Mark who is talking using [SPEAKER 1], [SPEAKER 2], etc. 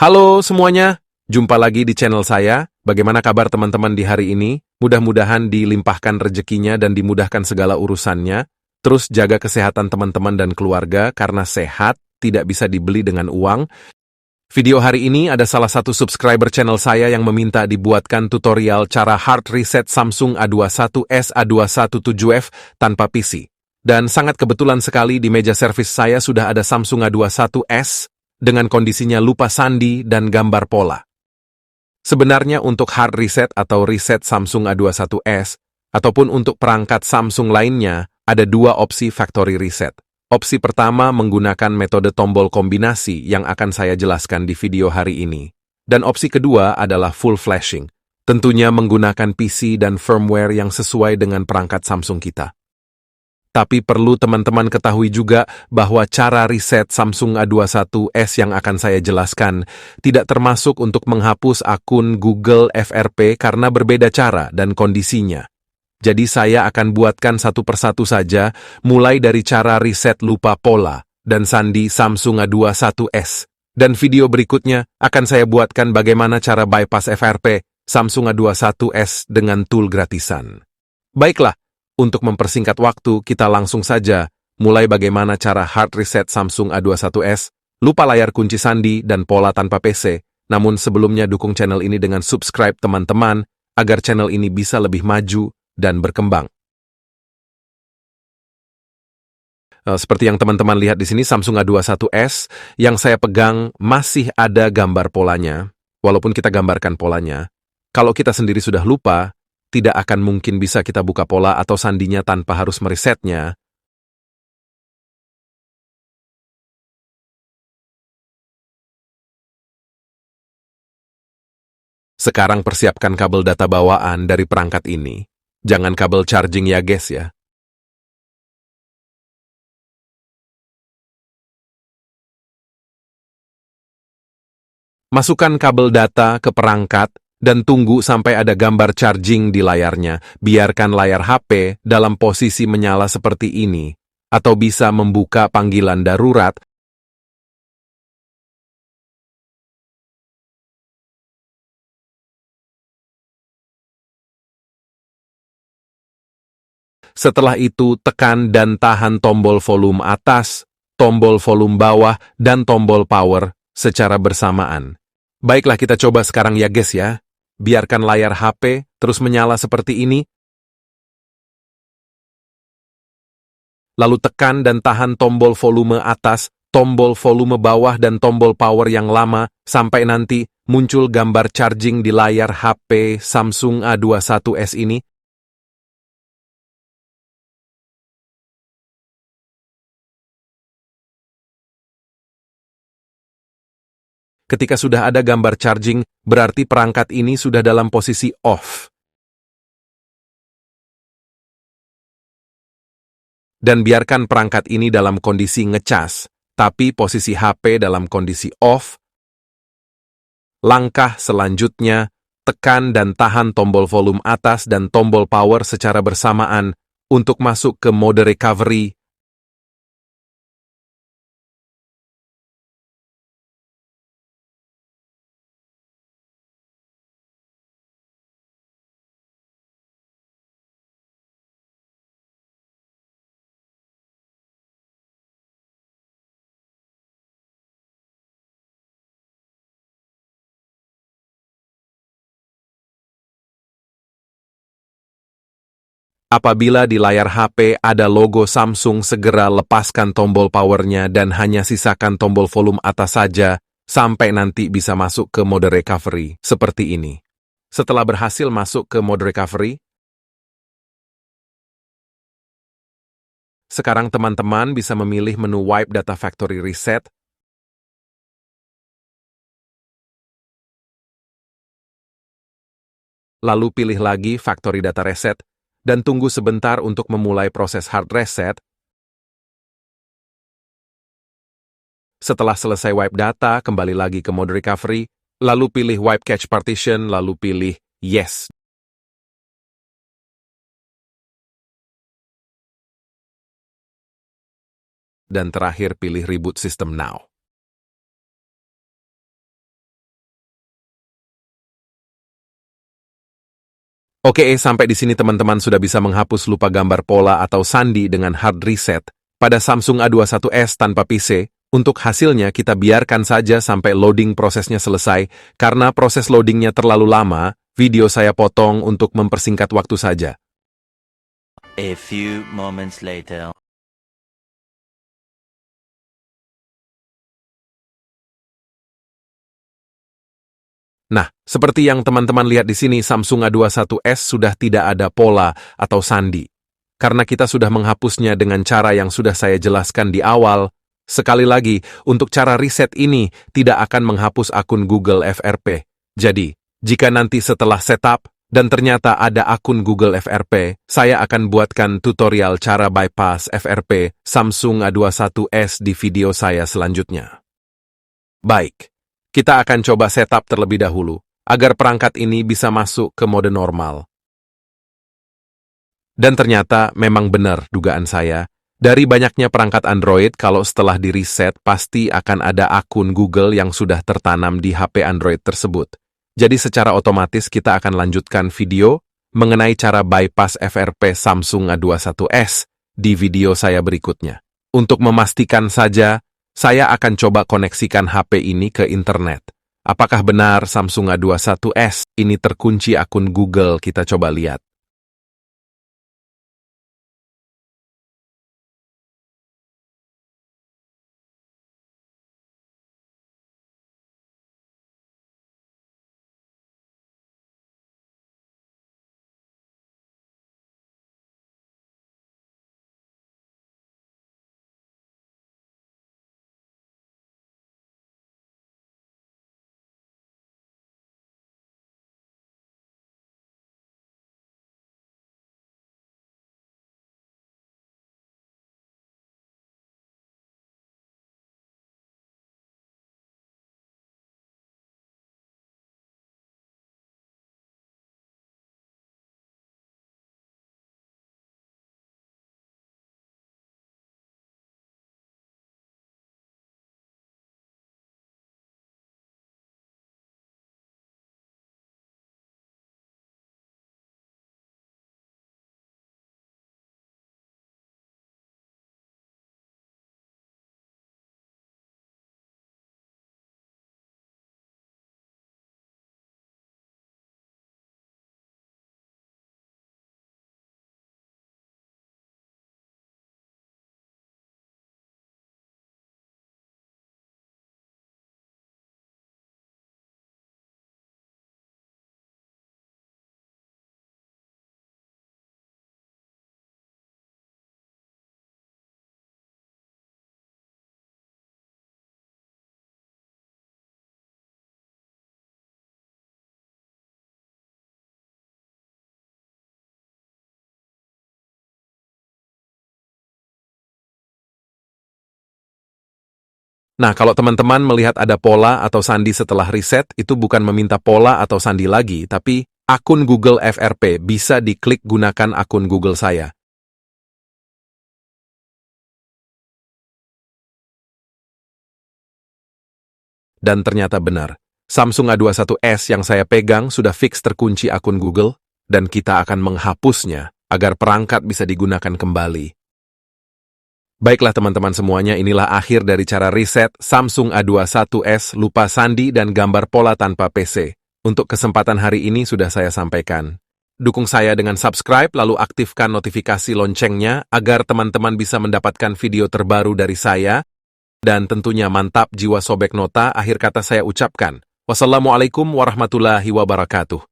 [SPEAKER 1] Halo semuanya, jumpa lagi di channel saya. Bagaimana kabar teman-teman di hari ini? Mudah-mudahan dilimpahkan rezekinya dan dimudahkan segala urusannya. Terus jaga kesehatan teman-teman dan keluarga karena sehat tidak bisa dibeli dengan uang. Video hari ini ada salah satu subscriber channel saya yang meminta dibuatkan tutorial cara hard reset Samsung A21s A217f tanpa PC. Dan sangat kebetulan sekali di meja servis saya sudah ada Samsung A21s dengan kondisinya lupa sandi dan gambar pola. Sebenarnya untuk hard reset atau reset Samsung A21s ataupun untuk perangkat Samsung lainnya ada dua opsi factory reset. Opsi pertama menggunakan metode tombol kombinasi yang akan saya jelaskan di video hari ini. Dan opsi kedua adalah full flashing, tentunya menggunakan PC dan firmware yang sesuai dengan perangkat Samsung kita. Tapi perlu teman-teman ketahui juga bahwa cara reset Samsung A21s yang akan saya jelaskan tidak termasuk untuk menghapus akun Google FRP karena berbeda cara dan kondisinya. Jadi saya akan buatkan satu persatu saja, mulai dari cara reset lupa pola dan sandi Samsung A21s. Dan video berikutnya akan saya buatkan bagaimana cara bypass FRP Samsung A21s dengan tool gratisan. Baiklah, untuk mempersingkat waktu, kita langsung saja mulai bagaimana cara hard reset Samsung A21s, lupa layar kunci sandi dan pola tanpa PC. Namun sebelumnya dukung channel ini dengan subscribe teman-teman, agar channel ini bisa lebih maju dan berkembang. Seperti yang teman-teman lihat di sini, Samsung A21s yang saya pegang masih ada gambar polanya. Walaupun kita gambarkan polanya, kalau kita sendiri sudah lupa, tidak akan mungkin bisa kita buka pola atau sandinya tanpa harus meresetnya. Sekarang persiapkan kabel data bawaan dari perangkat ini. Jangan kabel charging ya guys ya. Masukkan kabel data ke perangkat dan tunggu sampai ada gambar charging di layarnya. Biarkan layar HP dalam posisi menyala seperti ini, atau bisa membuka panggilan darurat. Setelah itu, tekan dan tahan tombol volume atas, tombol volume bawah, dan tombol power secara bersamaan. Baiklah, kita coba sekarang ya guys ya. Biarkan layar HP terus menyala seperti ini. Lalu tekan dan tahan tombol volume atas, tombol volume bawah, dan tombol power yang lama sampai nanti muncul gambar charging di layar HP Samsung A21s ini. Ketika sudah ada gambar charging, berarti perangkat ini sudah dalam posisi off. Dan biarkan perangkat ini dalam kondisi ngecas, tapi posisi HP dalam kondisi off. Langkah selanjutnya, tekan dan tahan tombol volume atas dan tombol power secara bersamaan untuk masuk ke mode recovery. Apabila di layar HP ada logo Samsung, segera lepaskan tombol powernya dan hanya sisakan tombol volume atas saja sampai nanti bisa masuk ke mode recovery, seperti ini. Setelah berhasil masuk ke mode recovery, sekarang teman-teman bisa memilih menu Wipe Data Factory Reset. Lalu pilih lagi Factory Data Reset dan tunggu sebentar untuk memulai proses hard reset. Setelah selesai wipe data, kembali lagi ke mode recovery, lalu pilih Wipe Cache Partition, lalu pilih Yes. Dan terakhir pilih Reboot System Now. Oke, sampai di sini teman-teman sudah bisa menghapus lupa gambar pola atau sandi dengan hard reset pada Samsung A21s tanpa PC. Untuk hasilnya kita biarkan saja sampai loading prosesnya selesai, karena proses loadingnya terlalu lama, video saya potong untuk mempersingkat waktu saja.
[SPEAKER 2] A few moments later.
[SPEAKER 1] Nah, seperti yang teman-teman lihat di sini, Samsung A21s sudah tidak ada pola atau sandi. Karena kita sudah menghapusnya dengan cara yang sudah saya jelaskan di awal. Sekali lagi, untuk cara reset ini tidak akan menghapus akun Google FRP. Jadi, jika nanti setelah setup dan ternyata ada akun Google FRP, saya akan buatkan tutorial cara bypass FRP Samsung A21s di video saya selanjutnya. Baik. Kita akan coba setup terlebih dahulu, agar perangkat ini bisa masuk ke mode normal. Dan ternyata memang benar dugaan saya, dari banyaknya perangkat Android kalau setelah di-reset pasti akan ada akun Google yang sudah tertanam di HP Android tersebut. Jadi secara otomatis kita akan lanjutkan video mengenai cara bypass FRP Samsung A21s di video saya berikutnya. Untuk memastikan saja, saya akan coba koneksikan HP ini ke internet. Apakah benar Samsung A21s ini terkunci akun Google? Kita coba lihat. Nah, kalau teman-teman melihat ada pola atau sandi setelah reset, itu bukan meminta pola atau sandi lagi, tapi akun Google FRP bisa diklik gunakan akun Google saya. Dan ternyata benar, Samsung A21s yang saya pegang sudah fix terkunci akun Google, dan kita akan menghapusnya agar perangkat bisa digunakan kembali. Baiklah teman-teman semuanya, inilah akhir dari cara reset Samsung A21s lupa sandi dan gambar pola tanpa PC. Untuk kesempatan hari ini sudah saya sampaikan. Dukung saya dengan subscribe lalu aktifkan notifikasi loncengnya agar teman-teman bisa mendapatkan video terbaru dari saya. Dan tentunya mantap jiwa sobek nota, akhir kata saya ucapkan. Wassalamualaikum warahmatullahi wabarakatuh.